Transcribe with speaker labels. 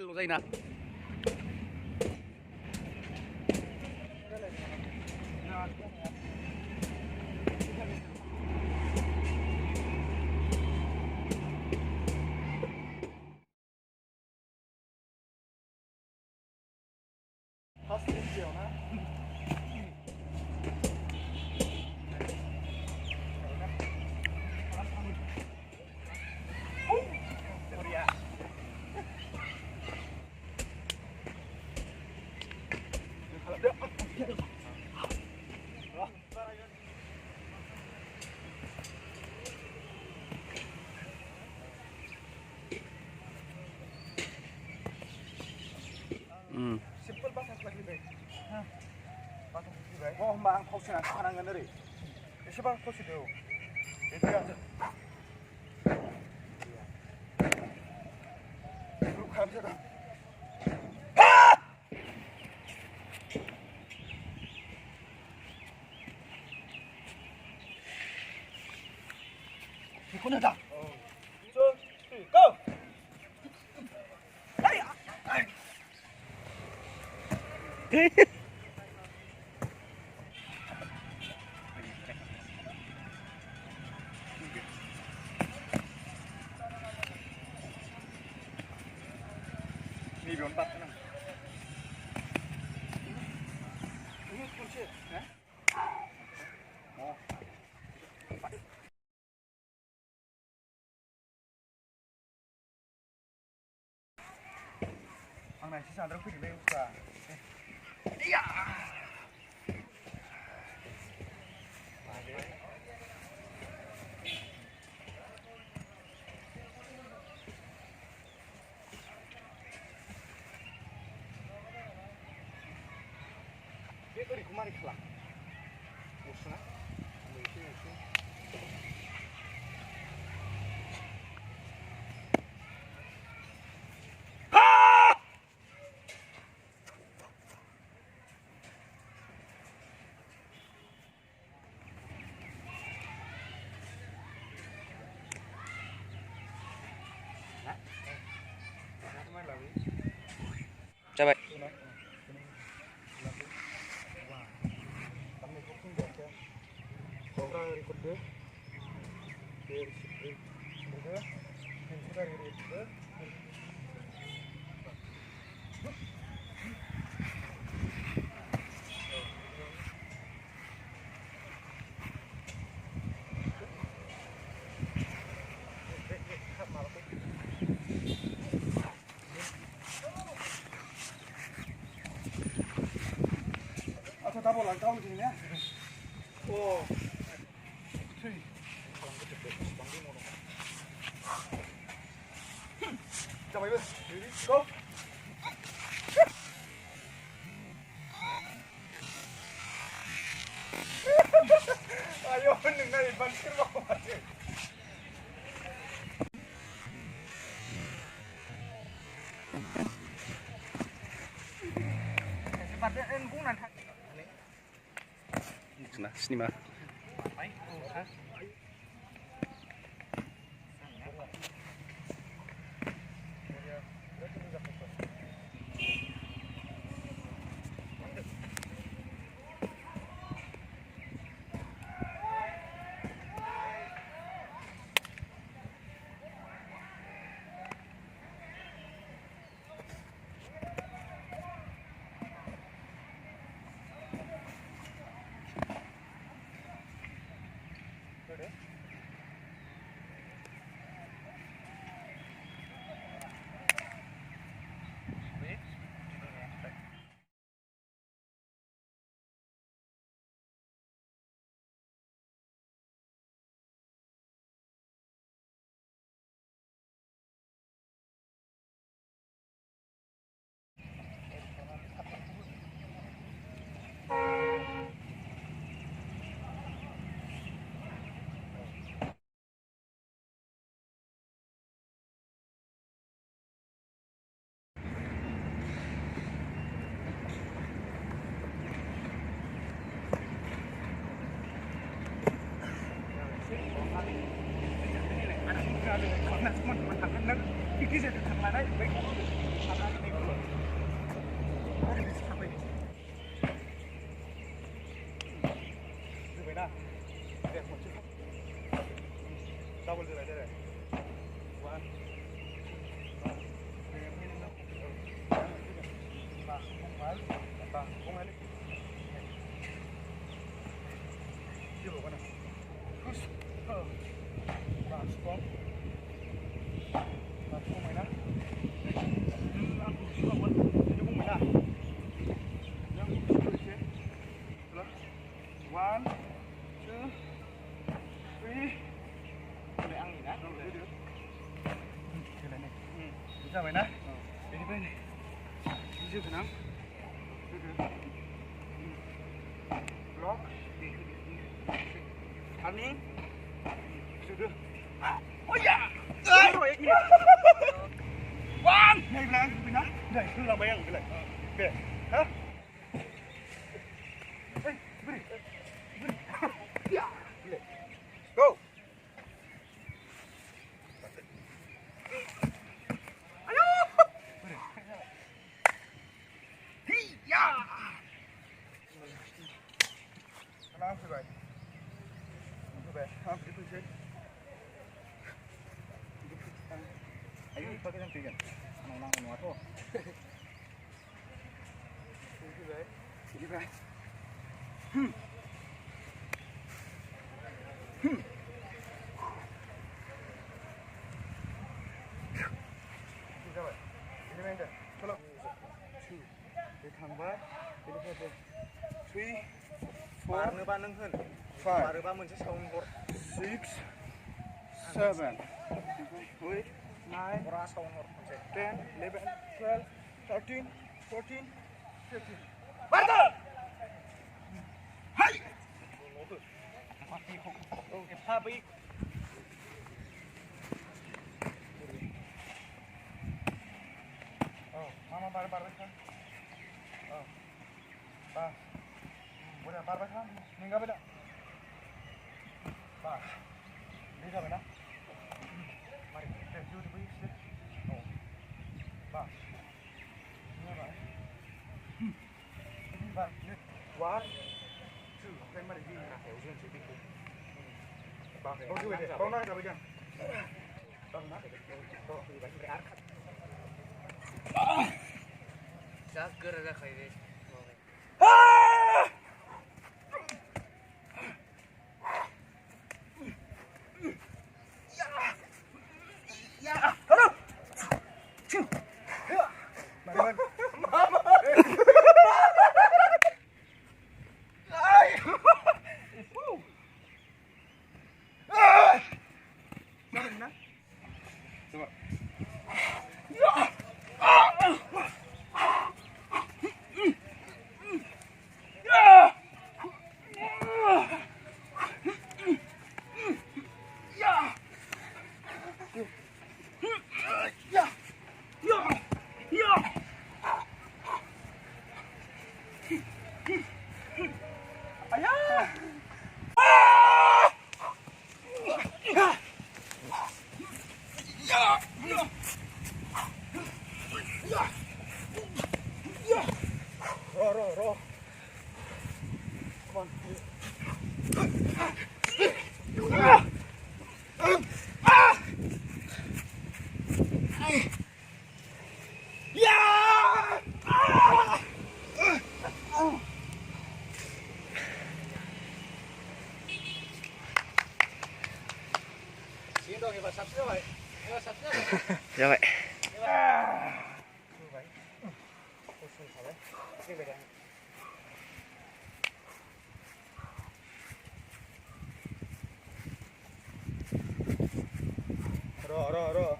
Speaker 1: Lo जायोना
Speaker 2: Simple batas lagi baik. Batas lagi baik. Oh, mbak, kau sih nak panangan dari. Siapa kau sih tu? Itu ya. Lu kan sudah. Kau nak tak? So, go. Ini berempat kan? Ini kunci, ya? Oh. Ang này sisa terus pilih usaha. Iya. Dia dari kemari kelang. Usna.
Speaker 1: Chào bạn.
Speaker 2: Dah boleh kau sini ya. Oh. Coba ibu, go. Ayo, nengai bantir bawa. Sifatnya engkungan.
Speaker 1: Nah, sini mah. Karena cuma teman-teman, pikir saya teman lain baik.
Speaker 2: Double rồi đây này. One. Ba, không phải. Ba, không phải. Chưa vào nào. Push. Ba, stop. Ba, không phải nào. Làm push vào quân. Chứ không phải nào. Nhá, push chết. Rồi. One, two, three. Để ăn gì đã, rồi để được. Cái này này. Đi ra vậy nè. Để đi bên này. Đi chưa phải nắm. Được. Block. Turning. Được. Ôi da. Rồi kìa. Quang. Này là bên đó. Đây, cứ làm beng cái này. Kìa. Hả? Ê, bên này. Go. Làm thế vậy. Như vậy, không cái tôi chơi. Ấy có cái thằng tiền. Nó nói thôi. Như vậy. Đi về. Đi ra vậy. Đi lên đây. Chalo. 2. Đi thẳng vào. Đi lên đây. 3. 4 ba nâng hơn 5 ba mình sẽ xong 6 7 8 9 10 11 12 13 14 15 bắt đầu hay cái pha bị mama bar kan ba udah bar kan nggak beda ba bisa beda mari kita judi bisa ba ini ba ba one two oke mari di ujian sih itu ba kau juga deh kau nak apa Tong nak to berarkat Saker dah kayak Ro. Come on.
Speaker 1: Dạ vậy.
Speaker 2: Ro.